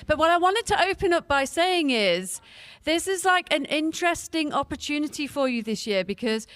But what I wanted to open up by saying is, this is like an interesting opportunity for you this year, because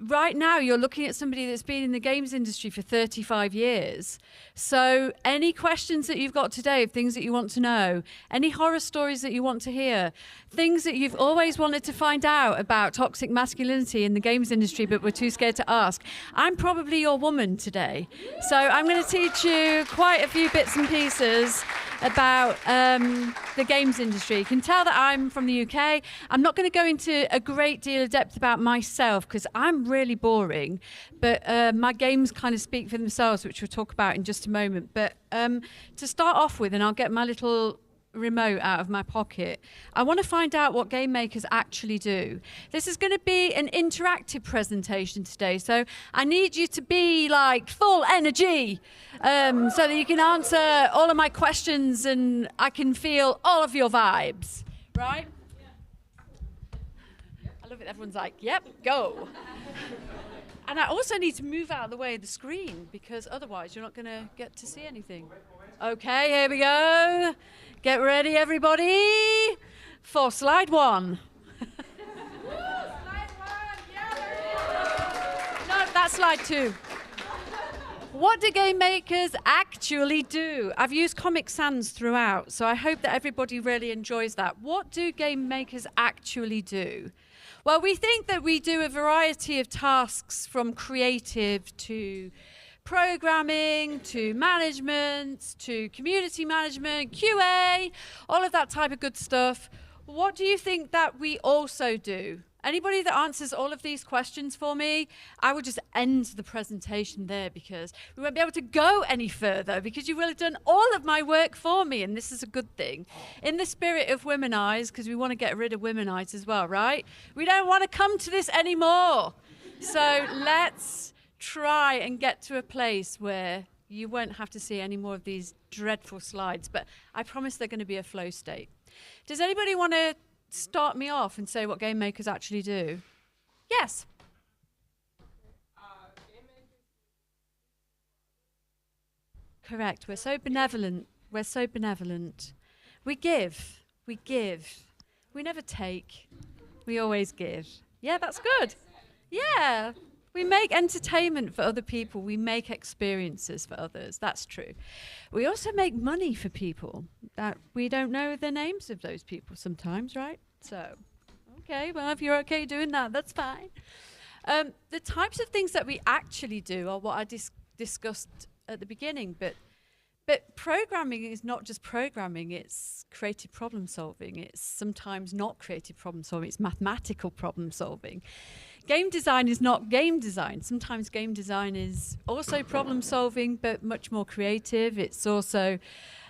right now you're looking at somebody that's been in the games industry for 35 years. So any questions that you've got today of things that you want to know, any horror stories that you want to hear, things that you've always wanted to find out about toxic masculinity in the games industry but were too scared to ask, I'm probably your woman today. So I'm going to teach you quite a few bits and pieces about the games industry. You can tell that I'm from the UK. I'm not going to go into a great deal of depth about myself because I'm really boring, but my games kind of speak for themselves, which we'll talk about in just a moment. But to start off with, and I'll get my little remote out of my pocket, I want to find out what game makers actually do. This is going to be an interactive presentation today, so I need you to be like full energy so that you can answer all of my questions and I can feel all of your vibes, right? I love it. Everyone's like, yep, go. And I also need to move out of the way of the screen because otherwise you're not going to get to see anything. Okay, here we go. Get ready, everybody, for slide one. No, that's slide two. What do game makers actually do? I've used Comic Sans throughout, so I hope that everybody really enjoys that. What do game makers actually do? Well, we think that we do a variety of tasks from creative to programming, to management, to community management, QA, all of that type of good stuff. What do you think that we also do? Anybody that answers all of these questions for me, I will just end the presentation there because we won't be able to go any further because you will have done all of my work for me, and this is a good thing. In the spirit of Womanize, because we want to get rid of Womanize as well, right? We don't want to come to this anymore. So let's try and get to a place where you won't have to see any more of these dreadful slides, but I promise they're going to be a flow state. Does anybody want to start me off and say what game makers actually do? Yes. Correct. We're so benevolent. We're so benevolent. We give. We give. We never take. We always give. Yeah, that's good. Yeah. We make entertainment for other people. We make experiences for others. That's true. We also make money for people that we don't know the names of those people sometimes, right? So, okay, well, if you're okay doing that, that's fine. The types of things that we actually do are what I discussed at the beginning, but programming is not just programming, it's creative problem solving. It's sometimes not creative problem solving, it's mathematical problem solving. Game design is not game design. Sometimes game design is also problem solving, but much more creative. It's also,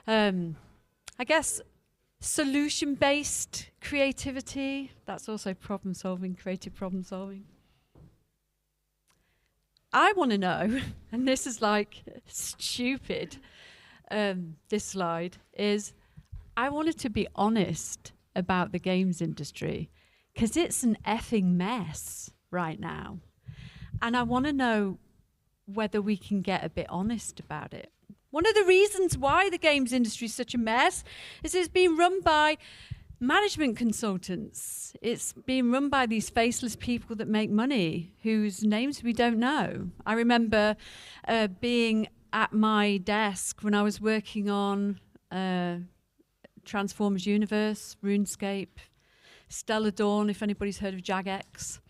I guess, solution-based creativity. That's also problem solving, creative problem solving. I want to know, and this is like stupid, this slide, is I wanted to be honest about the games industry because it's an effing mess right now. And I want to know whether we can get a bit honest about it. One of the reasons why the games industry is such a mess is it's being run by management consultants. It's being run by these faceless people that make money, whose names we don't know. I remember being at my desk when I was working on Transformers Universe, RuneScape, Stellar Dawn, if anybody's heard of Jagex.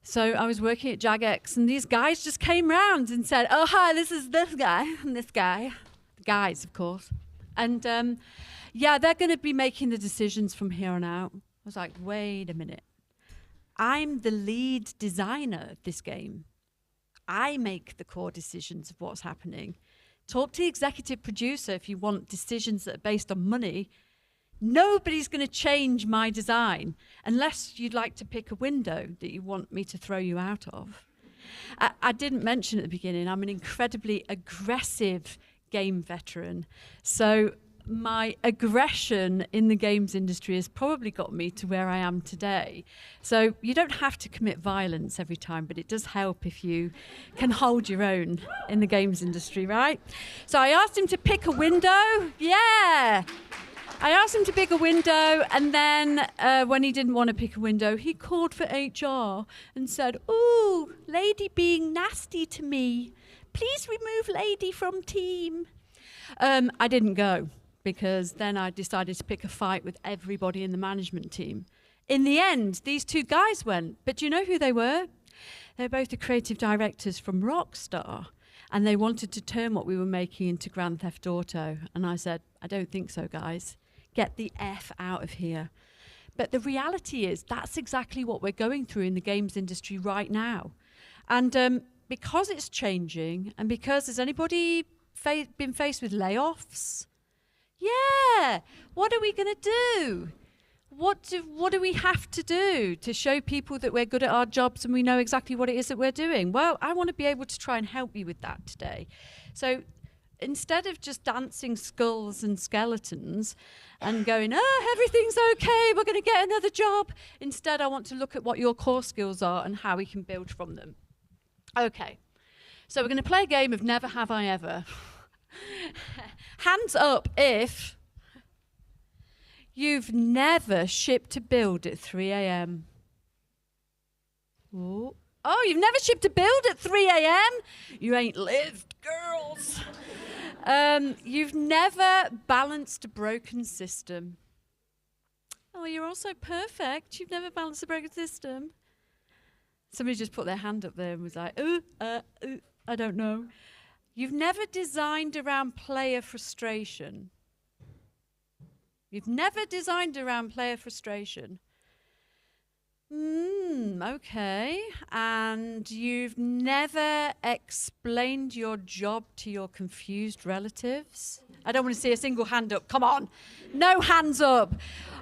So I was working at Jagex, and these guys just came round and said, oh, hi, this is this guy and this guy. Guys, of course. And yeah, they're going to be making the decisions from here on out. I was like, wait a minute. I'm the lead designer of this game. I make the core decisions of what's happening. Talk to the executive producer if you want decisions that are based on money. Nobody's going to change my design unless you'd like to pick a window that you want me to throw you out of. I didn't mention at the beginning, I'm an incredibly aggressive game veteran. So my aggression in the games industry has probably got me to where I am today. So you don't have to commit violence every time, but it does help if you can hold your own in the games industry, right? So I asked him to pick a window. Yeah. I asked him to pick a window, and then when he didn't want to pick a window, he called for HR and said, "Ooh, lady being nasty to me. Please remove lady from team." I didn't go, because then I decided to pick a fight with everybody in the management team. In the end, these two guys went, but do you know who they were? They're both the creative directors from Rockstar, and they wanted to turn what we were making into Grand Theft Auto. And I said, "I don't think so, guys. Get the F out of here." But the reality is that's exactly what we're going through in the games industry right now. And because it's changing, and because has anybody been faced with layoffs? Yeah. What are we going to do? What do we have to do to show people that we're good at our jobs and we know exactly what it is that we're doing? Well, I want to be able to try and help you with that today. So instead of just dancing skulls and skeletons and going, "Oh, everything's okay, we're going to get another job," instead I want to look at what your core skills are and how we can build from them. Okay, so we're going to play a game of Never Have I Ever. Hands up if you've never shipped a build at 3 a.m. Oh, you've never shipped a build at 3 a.m.? You ain't lived, girls. You've never balanced a broken system. Oh, you're also perfect. You've never balanced a broken system. Somebody just put their hand up there and was like, I don't know. You've never designed around player frustration. You've never designed around player frustration. Okay. And you've never explained your job to your confused relatives? I don't want to see a single hand up. Come on. No hands up.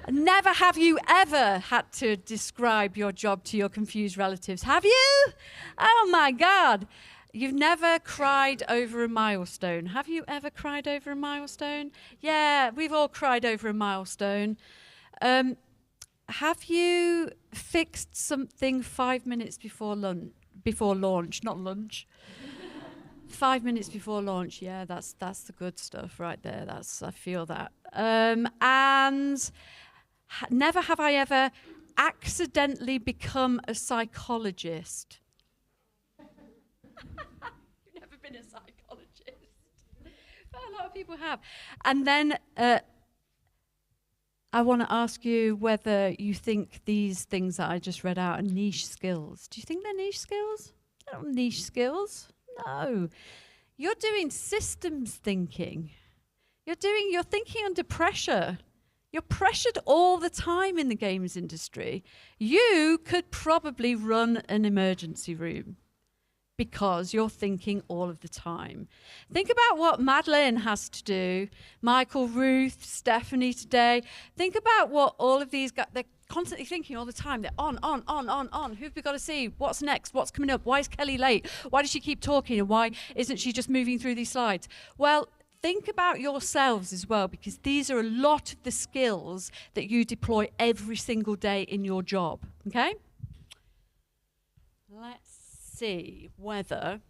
Never have you ever had to describe your job to your confused relatives. Have you? Oh, my God. You've never cried over a milestone. Have you ever cried over a milestone? Yeah, we've all cried over a milestone. Have you fixed something 5 minutes before launch, not lunch? 5 minutes before launch, yeah, that's the good stuff right there. I feel that. And never have I ever accidentally become a psychologist. You've never been a psychologist. But a lot of people have. And then I want to ask you whether you think these things that I just read out are niche skills. Do you think they're niche skills? They're not niche skills. No. You're doing systems thinking. You're thinking under pressure. You're pressured all the time in the games industry. You could probably run an emergency room because you're thinking all of the time. Think about what Madeline has to do, Michael, Ruth, Stephanie today. Think about what all of these guys, they're constantly thinking all the time. They're on. Who have we got to see? What's next? What's coming up? Why is Kelly late? Why does she keep talking? And why isn't she just moving through these slides? Well, think about yourselves as well, because these are a lot of the skills that you deploy every single day in your job, okay? Let's see whether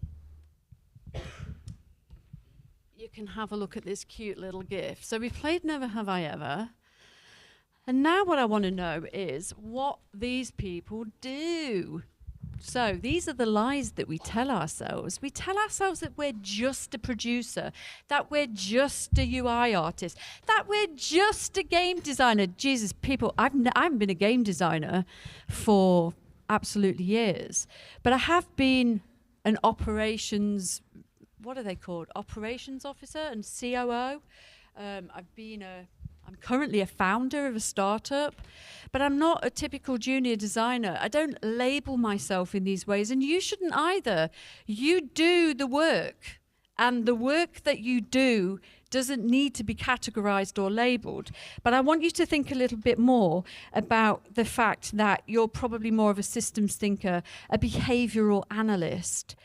you can have a look at this cute little GIF. So we've played Never Have I Ever. And now what I want to know is what these people do. So these are the lies that we tell ourselves. We tell ourselves that we're just a producer, that we're just a UI artist, that we're just a game designer. Jesus, people, I haven't been a game designer for absolutely years, but I have been an operations, what are they called? Operations officer and COO. I'm currently a founder of a startup, but I'm not a typical junior designer. I don't label myself in these ways, and you shouldn't either. You do the work, and the work that you do doesn't need to be categorized or labeled. But I want you to think a little bit more about the fact that you're probably more of a systems thinker, a behavioral analyst.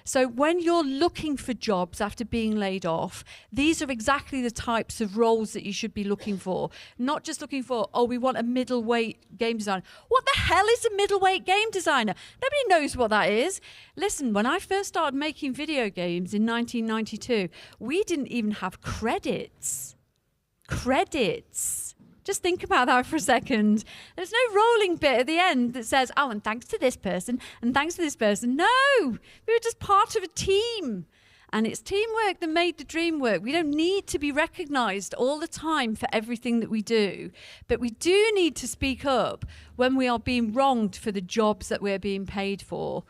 So when you're looking for jobs after being laid off, these are exactly the types of roles that you should be looking for. Not just looking for, we want a middleweight game designer. What the hell is a middleweight game designer? Nobody knows what that is. Listen, when I first started making video games in 1992, we didn't even have credits. credits. Just think about that for a second. There's no rolling bit at the end that says, oh, and thanks to this person, and thanks to this person. No, we were just part of a team. And it's teamwork that made the dream work. We don't need to be recognised all the time for everything that we do. But we do need to speak up when we are being wronged for the jobs that we're being paid for.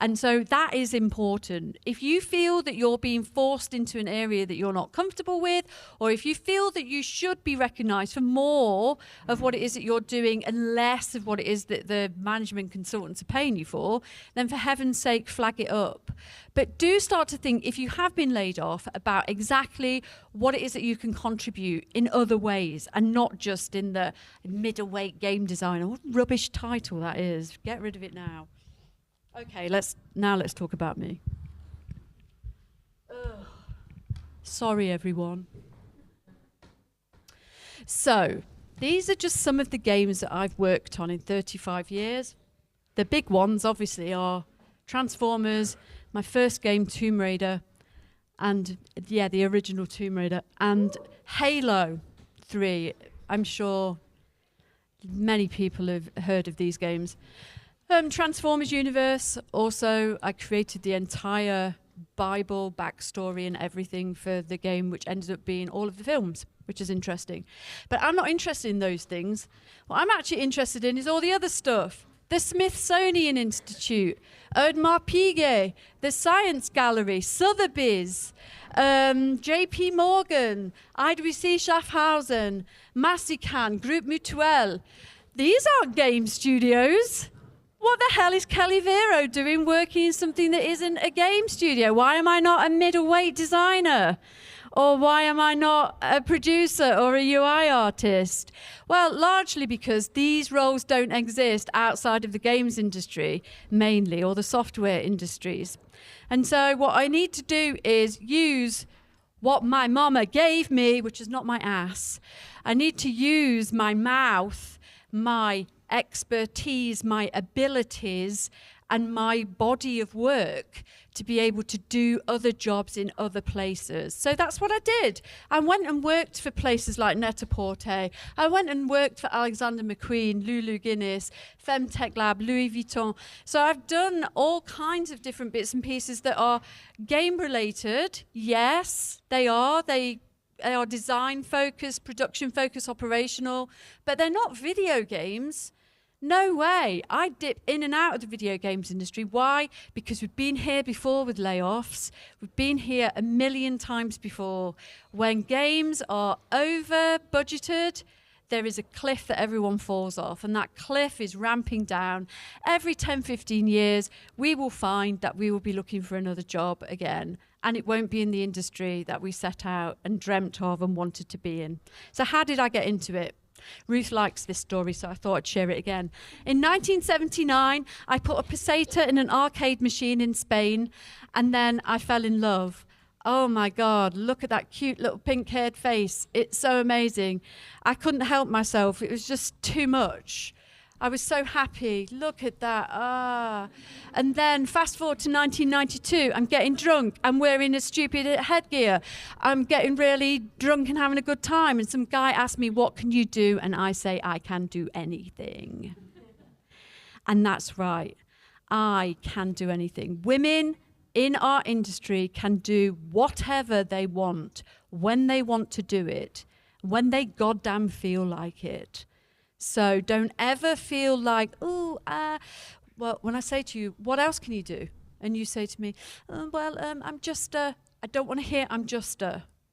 And so that is important. If you feel that you're being forced into an area that you're not comfortable with, or if you feel that you should be recognised for more of what it is that you're doing and less of what it is that the management consultants are paying you for, then for heaven's sake, flag it up. But do start to think, if you have been laid off, about exactly what it is that you can contribute in other ways, and not just in the middleweight game designer. What rubbish title that is. Get rid of it now. Okay, let's talk about me. Ugh. Sorry, everyone. So, these are just some of the games that I've worked on in 35 years. The big ones, obviously, are Transformers, my first game, Tomb Raider, and, yeah, the original Tomb Raider, and Halo 3. I'm sure many people have heard of these games. Transformers universe, also I created the entire Bible backstory and everything for the game, which ended up being all of the films, which is interesting. But I'm not interested in those things. What I'm actually interested in is all the other stuff. The Smithsonian Institute, Audemars Piguet, the Science Gallery, Sotheby's, JP Morgan, IWC Schaffhausen, Massican, Groupe Mutuelle. These aren't game studios. What the hell is Kelly Vero doing working in something that isn't a game studio? Why am I not a middleweight designer? Or why am I not a producer or a UI artist? Well, largely because these roles don't exist outside of the games industry, mainly, or the software industries. And so what I need to do is use what my mama gave me, which is not my ass. I need to use my mouth, my expertise, my abilities, and my body of work to be able to do other jobs in other places. So that's what I did. I went and worked for places like Net-a-Porter. I went and worked for Alexander McQueen, Lulu Guinness, Femtech Lab, Louis Vuitton. So I've done all kinds of different bits and pieces that are game related. Yes, they are. They are design focused, production focused, operational, but they're not video games. No way. I dip in and out of the video games industry. Why? Because we've been here before with layoffs. We've been here a million times before. When games are over budgeted, there is a cliff that everyone falls off, and that cliff is ramping down. Every 10, 15 years, we will find that we will be looking for another job again, and it won't be in the industry that we set out and dreamt of and wanted to be in. So how did I get into it? Ruth likes this story, so I thought I'd share it again. In 1979, I put a peseta in an arcade machine in Spain, and then I fell in love. Oh my God, look at that cute little pink-haired face. It's so amazing. I couldn't help myself. It was just too much. I was so happy. Look at that. And then fast forward to 1992, I'm getting drunk. I'm wearing a stupid headgear. I'm getting really drunk and having a good time. And some guy asked me, what can you do? And I say, I can do anything. And that's right. I can do anything. Women in our industry can do whatever they want, when they want to do it, when they goddamn feel like it. So don't ever feel like, well, when I say to you, what else can you do? And you say to me, I'm just I don't want to hear I'm just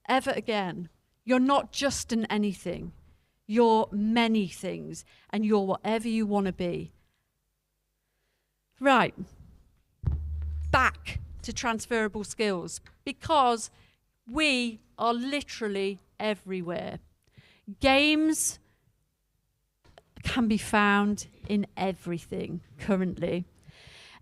ever again. You're not just an anything. You're many things, and you're whatever you want to be. Right. Back to transferable skills, because we are literally everywhere. Games can be found in everything currently.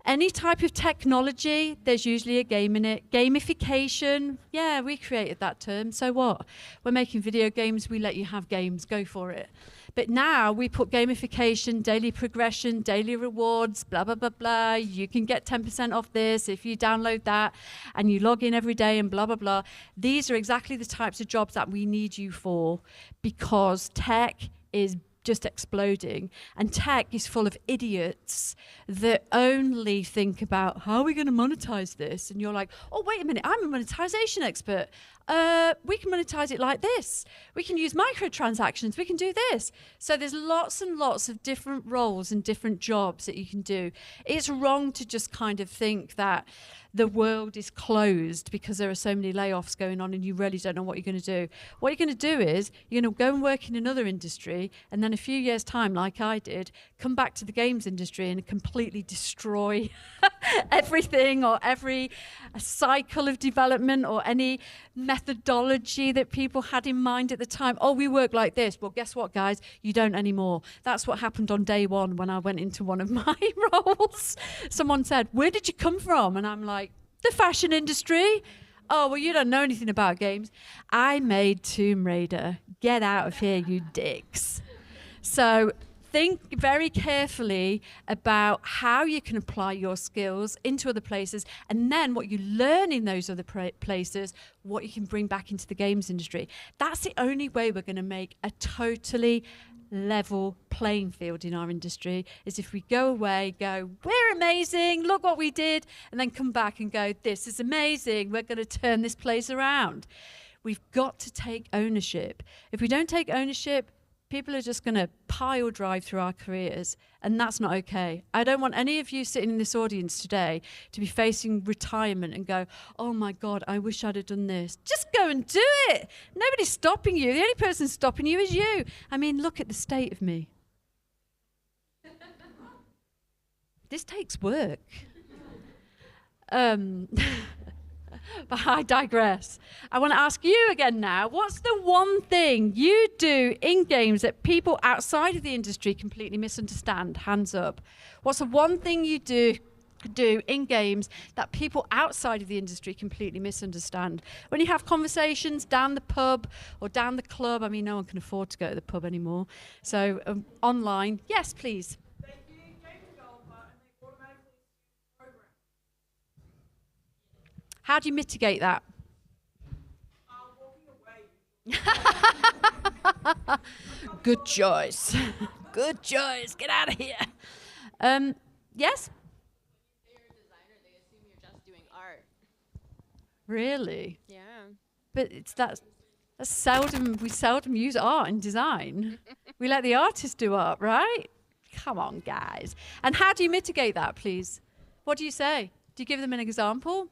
Any type of technology, there's usually a game in it. Gamification, yeah, we created that term, so what? We're making video games, we let you have games, go for it. But now we put gamification, daily progression, daily rewards, blah, blah, blah, blah. You can get 10% off this if you download that and you log in every day and blah, blah, blah. These are exactly the types of jobs that we need you for, because tech is just exploding, and tech is full of idiots that only think about how are we going to monetize this, and you're like, oh wait a minute, I'm a monetization expert. We can monetize it like this. We can use microtransactions. We can do this. So there's lots and lots of different roles and different jobs that you can do. It's wrong to just kind of think that the world is closed because there are so many layoffs going on and you really don't know what you're going to do. What you're going to do is you're going to go and work in another industry, and then a few years' time, like I did, come back to the games industry and completely destroy everything, or every cycle of development, or any methodology that people had in mind at the time. Oh, we work like this. Well, guess what, guys? You don't anymore. That's what happened on day one when I went into one of my roles. Someone said, where did you come from? And I'm like, the fashion industry. Oh, well, you don't know anything about games. I made Tomb Raider. Get out of here, you dicks. So think very carefully about how you can apply your skills into other places, and then what you learn in those other places, what you can bring back into the games industry. That's the only way we're going to make a totally level playing field in our industry, is if we go away, go, we're amazing, look what we did, and then come back and go, this is amazing, we're going to turn this place around. We've got to take ownership. If we don't take ownership, people are just going to pile drive through our careers, and that's not okay. I don't want any of you sitting in this audience today to be facing retirement and go, oh my God, I wish I'd have done this. Just go and do it. Nobody's stopping you. The only person stopping you is you. I mean, look at the state of me. This takes work. But I digress. I want to ask you again now, what's the one thing you do in games that people outside of the industry completely misunderstand? Hands up. What's the one thing you do in games that people outside of the industry completely misunderstand? When you have conversations down the pub or down the club, I mean, no one can afford to go to the pub anymore. So online, yes, please. How do you mitigate that? Good choice. Good choice. Get out of here. Yes? If you're a designer, they assume you're just doing art. Really? Yeah. But that's seldom. We seldom use art in design. We let the artist do art, right? Come on, guys. And how do you mitigate that, please? What do you say? Do you give them an example?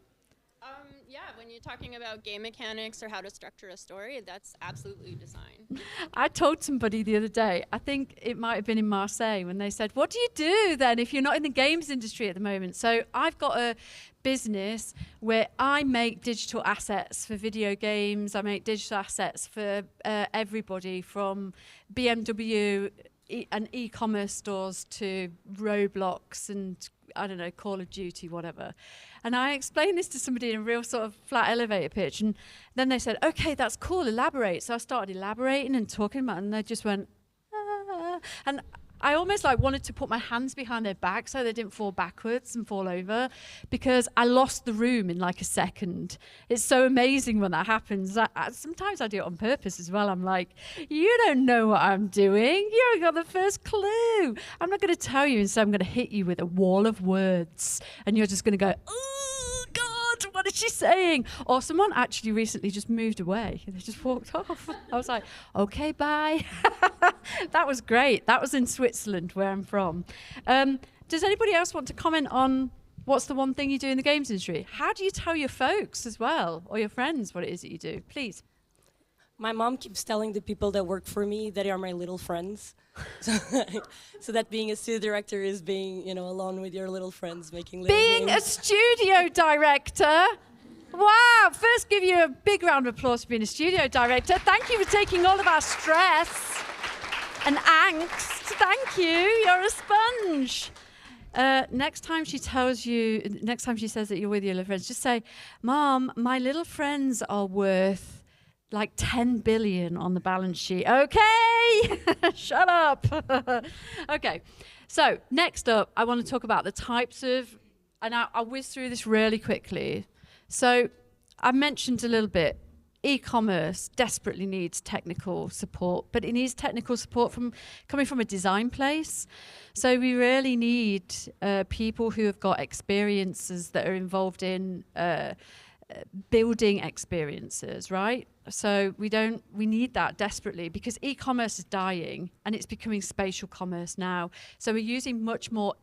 Yeah, when you're talking about game mechanics or how to structure a story, that's absolutely design. I told somebody the other day, I think it might have been in Marseille, when they said, what do you do then if you're not in the games industry at the moment? So I've got a business where I make digital assets for video games. I make digital assets for everybody, from BMW and e-commerce stores to Roblox and, I don't know, Call of Duty, whatever. And I explained this to somebody in a real sort of flat elevator pitch, and then they said, okay, that's cool, elaborate. So I started elaborating and talking about it, and they just went, ah. And I almost like wanted to put my hands behind their back so they didn't fall backwards and fall over, because I lost the room in like a second. It's so amazing when that happens. Sometimes I do it on purpose as well. I'm like, you don't know what I'm doing. You haven't got the first clue. I'm not going to tell you, instead I'm going to hit you with a wall of words, and you're just going to go, oh God, what is she saying? Or someone actually recently just moved away. They just walked off. I was like, okay, bye. That was great. That was in Switzerland, where I'm from. Does anybody else want to comment on what's the one thing you do in the games industry? How do you tell your folks as well, or your friends, what it is that you do? Please. My mom keeps telling the people that work for me that they are my little friends. So that being a studio director is being, alone with your little friends making little Being games. a studio director? Wow, first give you a big round of applause for being a studio director. Thank you for taking all of our stress and angst. Thank you, you're a sponge. Next time she says that you're with your little friends, just say, Mom, my little friends are worth like 10 billion on the balance sheet. Okay, shut up. Okay, so next up, I want to talk about the types of, and I'll whiz through this really quickly. So I mentioned a little bit, e-commerce desperately needs technical support, but it needs technical support coming from a design place. So we really need people who have got experiences that are involved in building experiences, right? So we need that desperately, because e-commerce is dying and it's becoming spatial commerce now. So we're using much more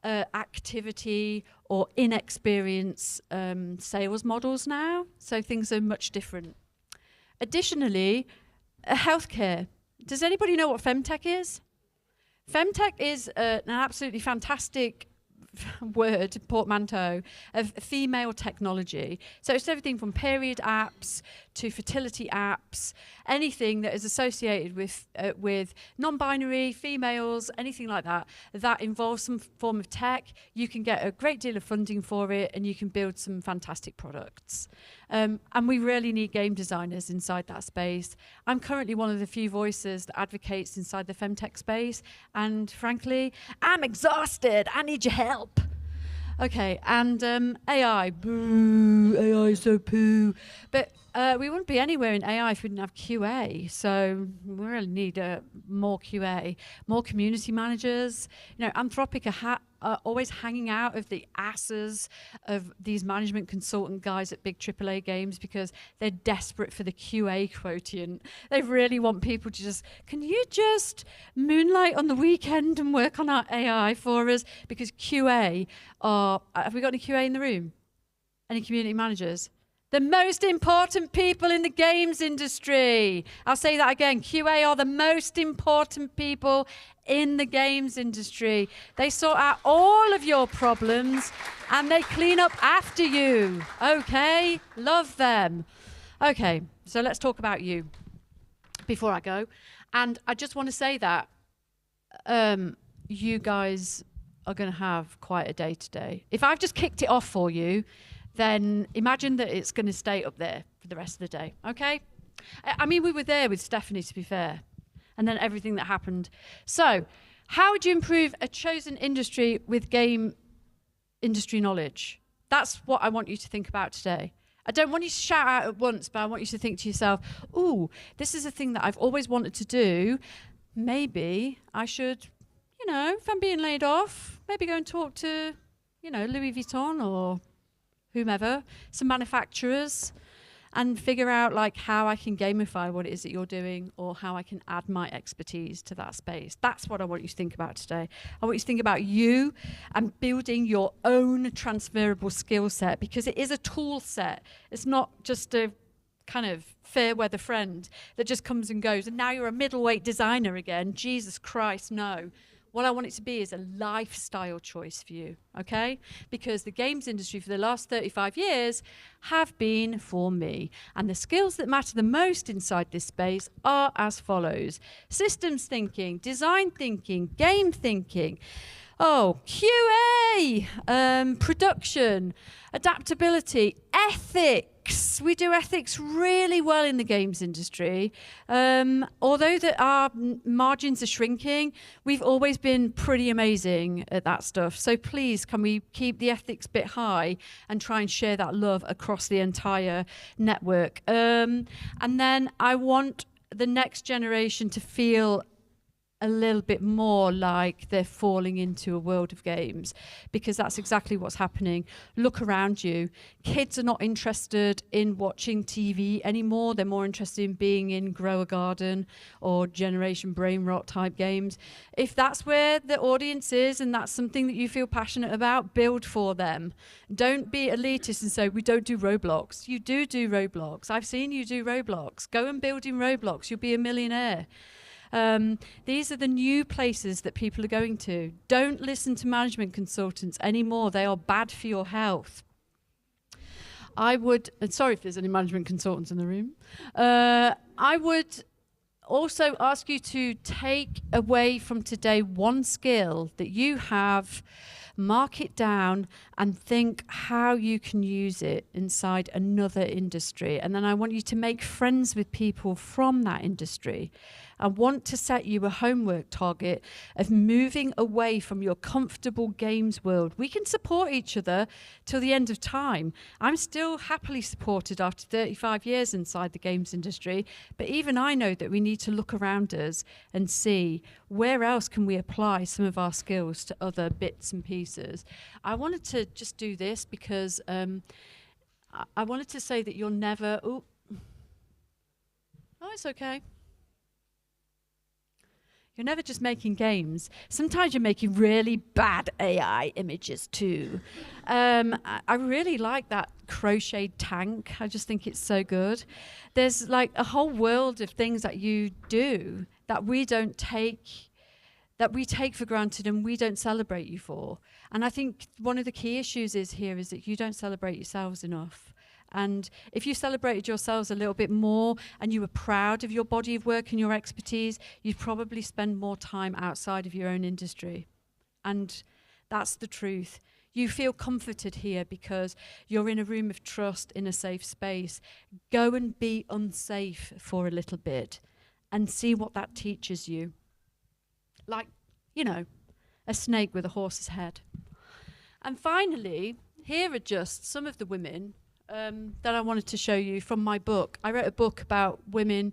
activity or inexperience sales models now. So things are much different. Additionally, healthcare. Does anybody know what femtech is? Femtech is an absolutely fantastic word, portmanteau, of female technology. So it's everything from period apps to fertility apps, anything that is associated with non-binary females, anything like that, that involves some form of tech. You can get a great deal of funding for it and you can build some fantastic products. And we really need game designers inside that space. I'm currently one of the few voices that advocates inside the femtech space. And frankly, I'm exhausted. I need your help. Okay, and AI, boo, AI is so poo. But we wouldn't be anywhere in AI if we didn't have QA. So we really need more QA, more community managers. You know, Anthropic are always hanging out of the asses of these management consultant guys at big AAA games because they're desperate for the QA quotient. They really want people to just, can you just moonlight on the weekend and work on our AI for us? Because QA have we got any QA in the room? Any community managers? The most important people in the games industry. I'll say that again. QA are the most important people in the games industry. They sort out all of your problems and they clean up after you. Okay? Love them. Okay, so let's talk about you before I go. And I just want to say that you guys are going to have quite a day today. If I've just kicked it off for you, then imagine that it's going to stay up there for the rest of the day, okay? I mean, we were there with Stephanie, to be fair, and then everything that happened. So, how would you improve a chosen industry with game industry knowledge? That's what I want you to think about today. I don't want you to shout out at once, but I want you to think to yourself, ooh, this is a thing that I've always wanted to do. Maybe I should, you know, if I'm being laid off, maybe go and talk to, you know, Louis Vuitton or whomever, some manufacturers, and figure out like how I can gamify what it is that you're doing or how I can add my expertise to that space. That's what I want you to think about today. I want you to think about you and building your own transferable skill set, because it is a tool set. It's not just a kind of fair weather friend that just comes and goes and now you're a middleweight designer again. Jesus Christ, no. What I want it to be is a lifestyle choice for you, okay? Because the games industry for the last 35 years have been for me. And the skills that matter the most inside this space are as follows: systems thinking, design thinking, game thinking, QA, production, adaptability, ethics. We do ethics really well in the games industry. Although our margins are shrinking, we've always been pretty amazing at that stuff. So please, can we keep the ethics bit high and try and share that love across the entire network? And then I want the next generation to feel a little bit more like they're falling into a world of games, because that's exactly what's happening. Look around you. Kids are not interested in watching TV anymore. They're more interested in being in Grow a Garden or Generation Brain Rot type games. If that's where the audience is and that's something that you feel passionate about, build for them. Don't be elitist and say, we don't do Roblox. You do Roblox. I've seen you do Roblox. Go and build in Roblox. You'll be a millionaire. These are the new places that people are going to. Don't listen to management consultants anymore. They are bad for your health. I would, sorry if there's any management consultants in the room. I would also ask you to take away from today one skill that you have mark it down, and think how you can use it inside another industry. And then I want you to make friends with people from that industry. I want to set you a homework target of moving away from your comfortable games world. We can support each other till the end of time. I'm still happily supported after 35 years inside the games industry, but even I know that we need to look around us and see where else can we apply some of our skills to other bits and pieces. I wanted to just do this because I wanted to say that you'll never... Oh, it's okay. You're never just making games. Sometimes you're making really bad AI images too. I really like that crocheted tank. I just think it's so good. There's like a whole world of things that you do that we take for granted and we don't celebrate you for. And I think one of the key issues is that you don't celebrate yourselves enough. And if you celebrated yourselves a little bit more and you were proud of your body of work and your expertise, you'd probably spend more time outside of your own industry. And that's the truth. You feel comforted here because you're in a room of trust, in a safe space. Go and be unsafe for a little bit and see what that teaches you. Like, a snake with a horse's head. And finally, here are just some of the women that I wanted to show you from my book. I wrote a book about women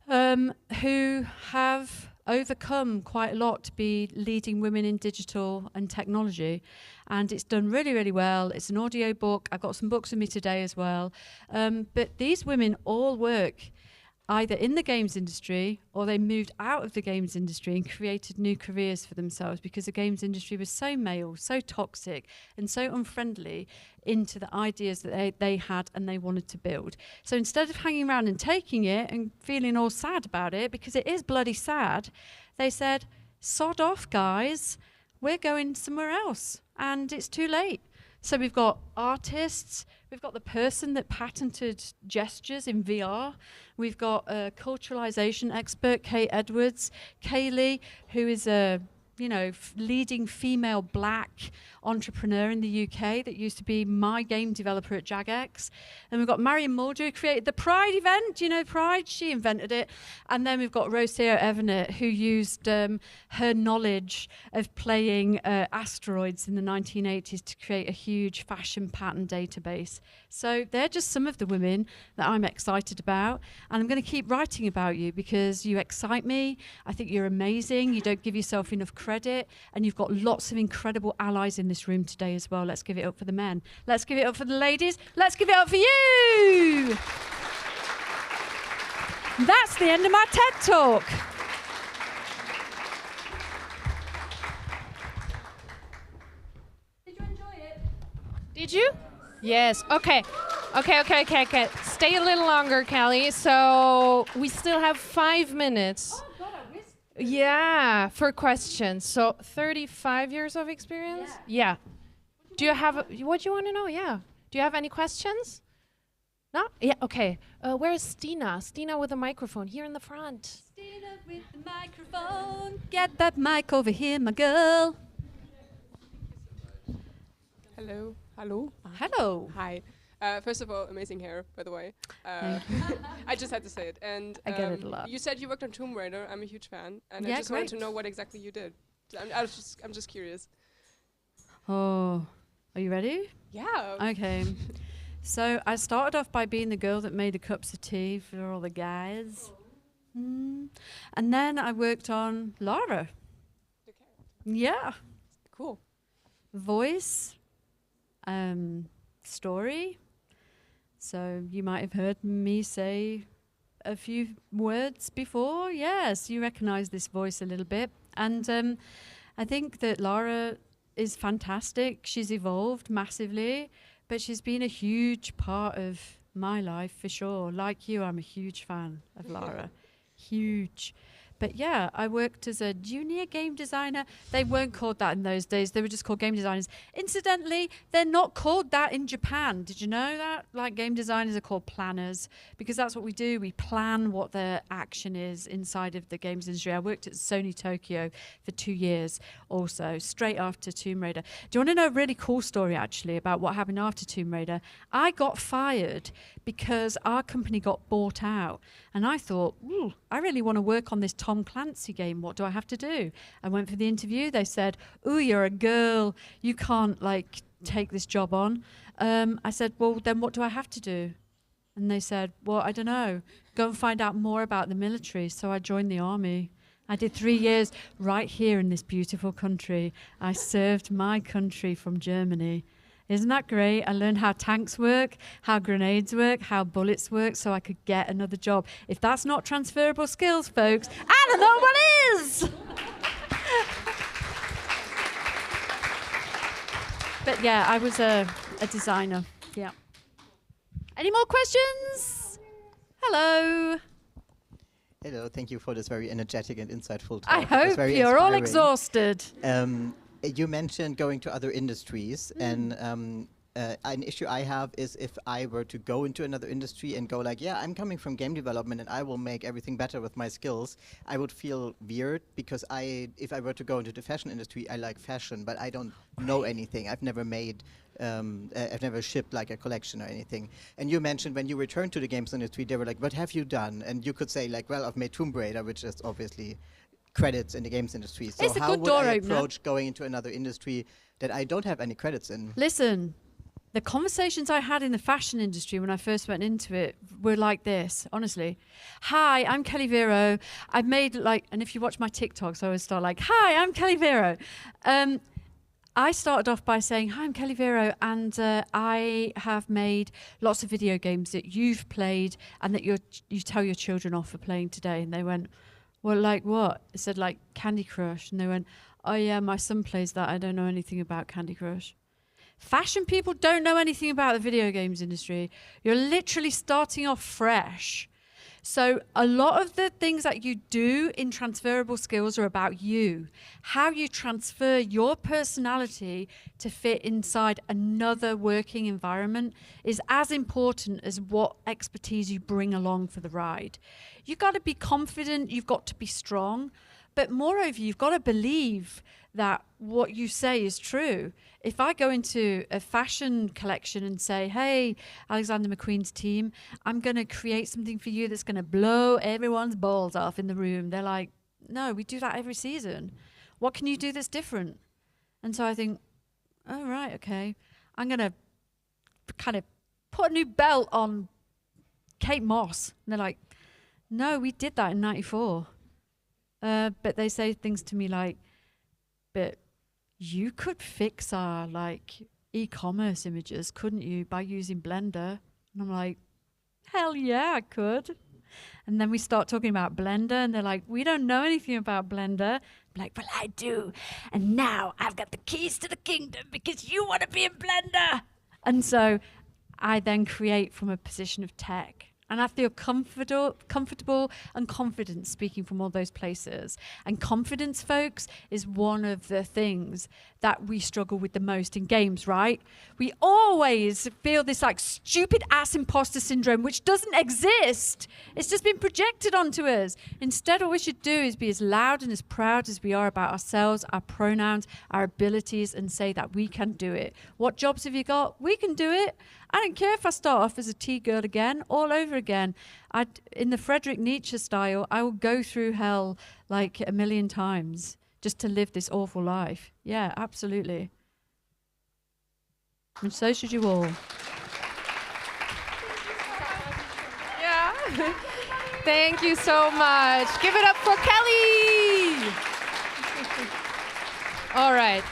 who have overcome quite a lot to be leading women in digital and technology. And it's done really, really well. It's an audio book. I've got some books with me today as well. But these women all work either in the games industry or they moved out of the games industry and created new careers for themselves because the games industry was so male, so toxic and so unfriendly into the ideas that they had and they wanted to build. So instead of hanging around and taking it and feeling all sad about it, because it is bloody sad, they said, sod off, guys, we're going somewhere else and it's too late. So we've got artists, we've got the person that patented gestures in VR, we've got a culturalization expert, Kate Edwards, Kaylee, who is a leading female black entrepreneur in the UK that used to be my game developer at Jagex. And we've got Marion Mulder, who created the Pride event. Pride? She invented it. And then we've got Rocio Evanet, who used her knowledge of playing asteroids in the 1980s to create a huge fashion pattern database. So they're just some of the women that I'm excited about. And I'm going to keep writing about you because you excite me. I think you're amazing. You don't give yourself enough credit. And you've got lots of incredible allies in this room today as well. Let's give it up for the men. Let's give it up for the ladies. Let's give it up for you. That's the end of my TED Talk. Did you enjoy it? Did you? Yes. Okay. Stay a little longer, Kelly. So we still have 5 minutes. Oh, God, I missed. Yeah, for questions. So 35 years of experience? Yeah. Do you have, what do you want to know? Yeah. Do you have any questions? No? Yeah, okay. Where's Stina? Stina with a microphone here in the front. Stina with the microphone. Get that mic over here, my girl. Hello. Hello. Hello. Hi. First of all, amazing hair, by the way. I just had to say it. And I get it a lot. You said you worked on Tomb Raider. I'm a huge fan, and Yeah, I just wanted to great. know what exactly you did. I'm just curious. Oh, are you ready? Yeah. Okay. So I started off by being the girl that made the cups of tea for all the guys. And then I worked on Lara. Yeah. Cool. Voice, story. So you might have heard me say a few words before. Yes, you recognize this voice a little bit. And I think that Lara is fantastic. She's evolved massively, but she's been a huge part of my life for sure. Like you, I'm a huge fan of Lara. Huge. But yeah, I worked as a junior game designer. They weren't called that in those days. They were just called game designers. Incidentally, they're not called that in Japan. Did you know that? Like, game designers are called planners, because that's what we do. We plan what the action is inside of the games industry. I worked at Sony Tokyo for 2 years also, straight after Tomb Raider. Do you want to know a really cool story, actually, about what happened after Tomb Raider? I got fired because our company got bought out. And I thought, ooh, I really want to work on this Tom Clancy game. What do I have to do? I went for the interview. They said, ooh, you're a girl. You can't, like, take this job on. I said, well, then what do I have to do? And they said, well, I don't know. Go and find out more about the military. So I joined the army. I did 3 years right here in this beautiful country. I served my country from Germany. Isn't that great? I learned how tanks work, how grenades work, how bullets work, so I could get another job. If that's not transferable skills, folks, I don't know what is! But yeah, I was a designer, yeah. Any more questions? Hello. Hello, thank you for this very energetic and insightful talk. I It was hope very you're all inspiring. exhausted. You mentioned going to other industries, and an issue I have is if I were to go into another industry and go like, yeah, I'm coming from game development and I will make everything better with my skills, I would feel weird, because if I were to go into the fashion industry, I like fashion, but I don't know anything. I've never shipped like a collection or anything. And you mentioned when you returned to the games industry, they were like, what have you done? And you could say like, well, I've made Tomb Raider, which is obviously credits in the games industry. So It's a how good would door I opener. approach going into another industry that I don't have any credits in? Listen, the conversations I had in the fashion industry when I first went into it were like this, honestly. Hi, I'm Kelly Vero. I've made and if you watch my TikToks, I always start like, hi, I'm Kelly Vero. I started off by saying, hi, I'm Kelly Vero, and I have made lots of video games that you've played and that you tell your children off for playing today. And they went, well, like what? I said, like Candy Crush. And they went, oh yeah, my son plays that. I don't know anything about Candy Crush. Fashion people don't know anything about the video games industry. You're literally starting off fresh. So a lot of the things that you do in transferable skills are about you. How you transfer your personality to fit inside another working environment is as important as what expertise you bring along for the ride. You've got to be confident, you've got to be strong, but moreover, you've got to believe that what you say is true. If I go into a fashion collection and say, hey, Alexander McQueen's team, I'm going to create something for you that's going to blow everyone's balls off in the room. They're like, no, we do that every season. What can you do that's different? And so I think, oh, right, okay. I'm going to kind of put a new belt on Kate Moss. And they're like, no, we did that in 94. But they say things to me like, but you could fix our e-commerce images, couldn't you, by using Blender? And I'm like, hell yeah, I could. And then we start talking about Blender, and they're like, we don't know anything about Blender. I'm like, well, I do. And now I've got the keys to the kingdom because you want to be in Blender. And so I then create from a position of tech. And I feel comfortable and confident speaking from all those places. And confidence, folks, is one of the things that we struggle with the most in games, right? We always feel this stupid ass imposter syndrome, which doesn't exist. It's just been projected onto us. Instead, what we should do is be as loud and as proud as we are about ourselves, our pronouns, our abilities, and say that we can do it. What jobs have you got? We can do it. I don't care if I start off as a tea girl again, all over again. In the Friedrich Nietzsche style, I will go through hell like a million times just to live this awful life. Yeah, absolutely. And so should you all. Yeah. Thank you so much. Give it up for Kelly. All right.